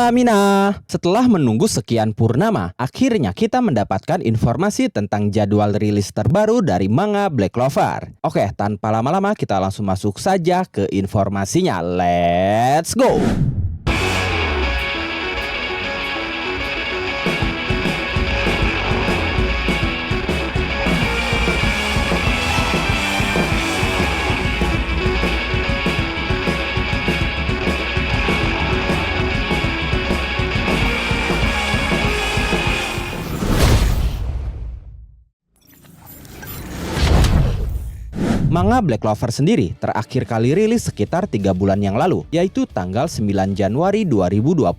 Mina. Setelah menunggu sekian purnama, akhirnya kita mendapatkan informasi tentang jadwal rilis terbaru dari manga Black Clover. Oke, tanpa lama-lama kita langsung masuk saja ke informasinya. Let's go! Manga Black Clover sendiri terakhir kali rilis sekitar 3 bulan yang lalu, yaitu tanggal 9 Januari 2025.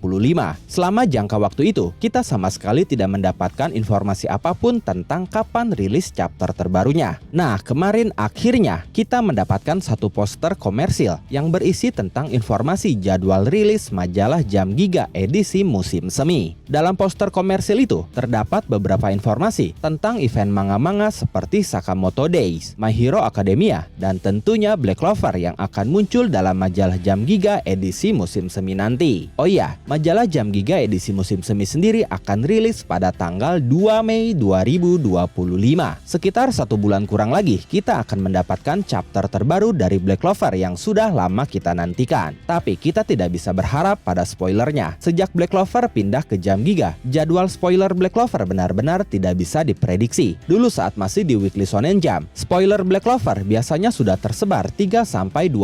Selama jangka waktu itu, kita sama sekali tidak mendapatkan informasi apapun tentang kapan rilis chapter terbarunya. Nah, kemarin akhirnya kita mendapatkan satu poster komersil yang berisi tentang informasi jadwal rilis majalah Jam Giga edisi musim semi. Dalam poster komersil itu, terdapat beberapa informasi tentang event manga-manga seperti Sakamoto Days, My Hero Academia, dan tentunya Black Clover yang akan muncul dalam majalah Jam Giga edisi musim semi nanti. Oh iya, majalah Jam Giga edisi musim semi sendiri akan rilis pada tanggal 2 Mei 2025. Sekitar 1 bulan kurang lagi, kita akan mendapatkan chapter terbaru dari Black Clover yang sudah lama kita nantikan. Tapi kita tidak bisa berharap pada spoilernya. Sejak Black Clover pindah ke Jam Giga, jadwal spoiler Black Clover benar-benar tidak bisa diprediksi. Dulu saat masih di Weekly Shonen Jump, spoiler Black Clover biasanya sudah tersebar 3-2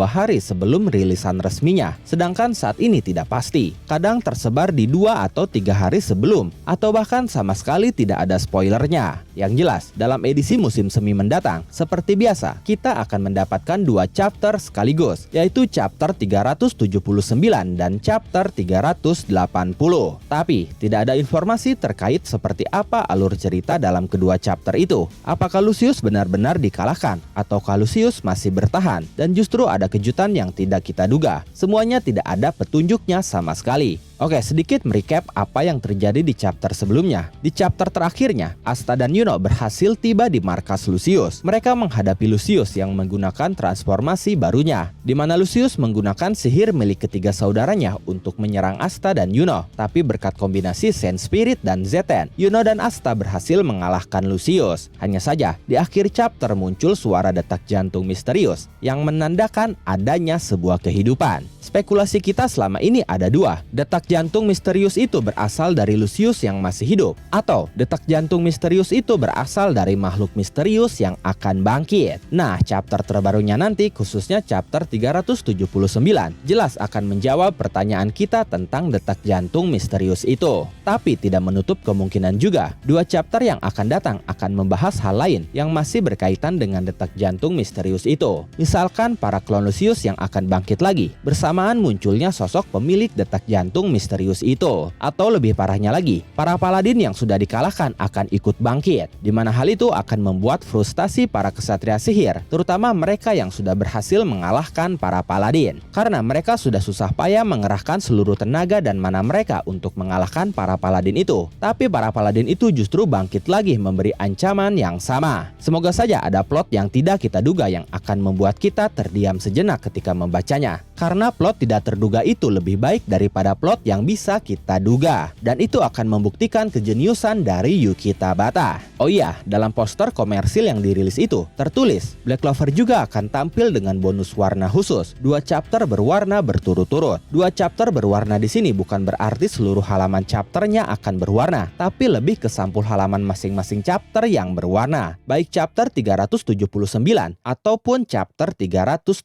hari sebelum rilisan resminya. Sedangkan saat ini tidak pasti. Kadang tersebar di 2 atau 3 hari sebelum, atau bahkan sama sekali tidak ada spoilernya. Yang jelas, dalam edisi musim semi mendatang, seperti biasa, kita akan mendapatkan 2 chapter sekaligus, yaitu chapter 379 dan chapter 380. Tapi, tidak ada informasi terkait seperti apa alur cerita dalam kedua chapter itu. Apakah Lucius benar-benar dikalahkan, ataukah Lucius masih bertahan, dan justru ada kejutan yang tidak kita duga. Semuanya tidak ada petunjuknya sama sekali. Oke, sedikit merecap apa yang terjadi di chapter sebelumnya. Di chapter terakhirnya, Asta dan Yuno berhasil tiba di markas Lucius. Mereka menghadapi Lucius yang menggunakan transformasi barunya, di mana Lucius menggunakan sihir milik ketiga saudaranya untuk menyerang Asta dan Yuno. Tapi berkat kombinasi Sense Spirit dan Zeten, Yuno dan Asta berhasil mengalahkan Lucius. Hanya saja, di akhir chapter muncul suara detak jantung misterius yang menandakan adanya sebuah kehidupan. Spekulasi kita selama ini ada 2. Detak jantung misterius itu berasal dari Lucius yang masih hidup, atau detak jantung misterius itu berasal dari makhluk misterius yang akan bangkit. Nah, chapter terbarunya nanti, khususnya chapter 379, jelas akan menjawab pertanyaan kita tentang detak jantung misterius itu. Tapi tidak menutup kemungkinan juga 2 chapter yang akan datang akan membahas hal lain yang masih berkaitan dengan detak jantung misterius itu. Misalkan para klon Lucius yang akan bangkit lagi, bersamaan munculnya sosok pemilik detak jantung misterius itu. Atau lebih parahnya lagi, para paladin yang sudah dikalahkan akan ikut bangkit, di mana hal itu akan membuat frustasi para kesatria sihir, terutama mereka yang sudah berhasil mengalahkan para paladin, karena mereka sudah susah payah mengerahkan seluruh tenaga dan mana mereka untuk mengalahkan para paladin itu. Tapi para paladin itu justru bangkit lagi memberi ancaman yang sama. Semoga saja ada plot yang tidak kita duga yang akan membuat kita terdiam sejenak ketika membacanya, karena plot tidak terduga itu lebih baik daripada plot yang bisa kita duga, dan itu akan membuktikan kejeniusan dari Yuki Tabata. Oh iya, dalam poster komersil yang dirilis itu tertulis Black Clover juga akan tampil dengan bonus warna khusus, 2 chapter berwarna berturut-turut. 2 chapter berwarna di sini bukan berarti seluruh halaman chapternya akan berwarna, tapi lebih ke sampul halaman masing-masing chapter yang berwarna, baik chapter 379 ataupun chapter 380.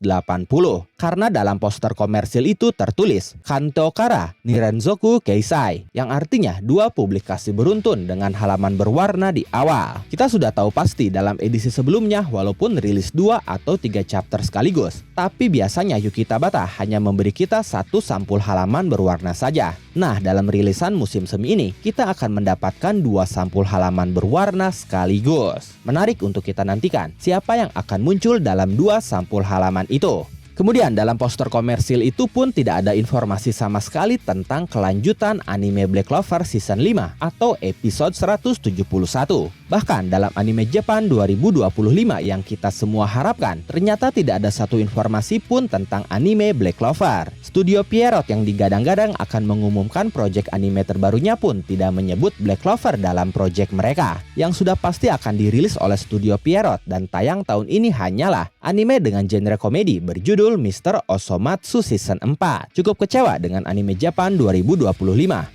Karena dalam poster komersil itu tertulis Kanto Kara Nirenzoku Keisai, yang artinya 2 publikasi beruntun dengan halaman berwarna di awal. Kita sudah tahu pasti dalam edisi sebelumnya, walaupun rilis 2 atau 3 chapter sekaligus, tapi biasanya Yuki Tabata hanya memberi kita 1 sampul halaman berwarna saja. Nah, dalam rilisan musim semi ini, kita akan mendapatkan 2 sampul halaman berwarna sekaligus. Menarik untuk kita nantikan siapa yang akan muncul dalam 2 sampul halaman itu. Kemudian dalam poster komersil itu pun tidak ada informasi sama sekali tentang kelanjutan anime Black Clover Season 5 atau episode 171. Bahkan dalam anime Jepang 2025 yang kita semua harapkan, ternyata tidak ada satu informasi pun tentang anime Black Clover. Studio Pierrot yang digadang-gadang akan mengumumkan proyek anime terbarunya pun tidak menyebut Black Clover dalam proyek mereka, yang sudah pasti akan dirilis oleh Studio Pierrot dan tayang tahun ini hanyalah anime dengan genre komedi berjudul Mr. Osomatsu Season 4. Cukup kecewa dengan anime Jepang 2025,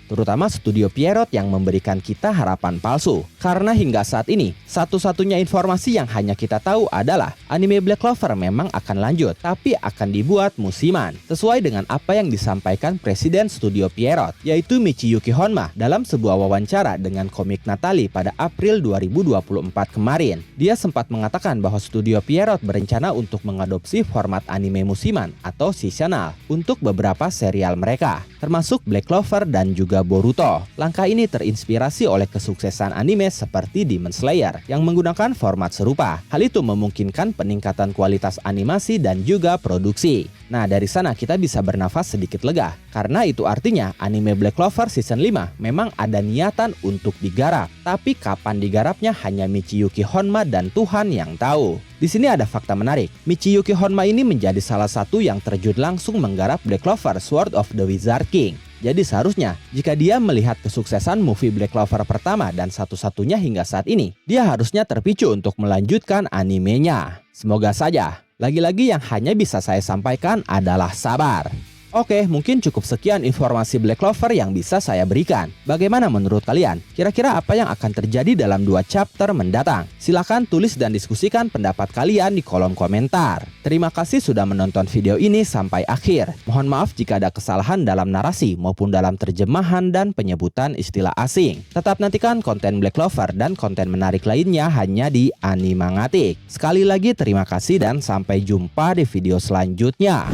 terutama Studio Pierrot yang memberikan kita harapan palsu. Karena hingga saat ini, satu-satunya informasi yang hanya kita tahu adalah anime Black Clover memang akan lanjut, tapi akan dibuat musiman, sesuai dengan apa yang disampaikan Presiden Studio Pierrot, yaitu Michiyuki Honma dalam sebuah wawancara dengan Komik Natali pada April 2024 kemarin. Dia sempat mengatakan bahwa Studio Pierrot berencana untuk mengadopsi format anime musiman atau seasonal untuk beberapa serial mereka, termasuk Black Clover dan juga Boruto. Langkah ini terinspirasi oleh kesuksesan anime seperti Demon Slayer yang menggunakan format serupa. Hal itu memungkinkan peningkatan kualitas animasi dan juga produksi. Nah, dari sana kita bisa bernafas sedikit lega, karena itu artinya anime Black Clover Season 5 memang ada niatan untuk digarap. Tapi kapan digarapnya hanya Michiyuki Honma dan Tuhan yang tahu. Di sini ada fakta menarik. Michiyuki Honma ini menjadi salah satu yang terjun langsung menggarap Black Clover Sword of the Wizard King. Jadi seharusnya, jika dia melihat kesuksesan movie Black Clover pertama dan satu-satunya hingga saat ini, dia harusnya terpicu untuk melanjutkan animenya. Semoga saja. Lagi-lagi yang hanya bisa saya sampaikan adalah sabar. Oke, mungkin cukup sekian informasi Black Clover yang bisa saya berikan. Bagaimana menurut kalian? Kira-kira apa yang akan terjadi dalam 2 chapter mendatang? Silahkan tulis dan diskusikan pendapat kalian di kolom komentar. Terima kasih sudah menonton video ini sampai akhir. Mohon maaf jika ada kesalahan dalam narasi maupun dalam terjemahan dan penyebutan istilah asing. Tetap nantikan konten Black Clover dan konten menarik lainnya hanya di Animangatik. Sekali lagi terima kasih dan sampai jumpa di video selanjutnya.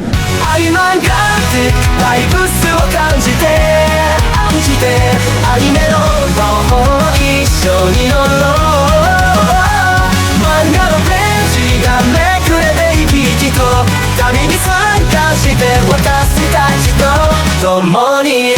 バイブスを感じてアニメの魔法一緒に乗ろう漫画のページがめくれて生き生きと旅に参加して私たちと共に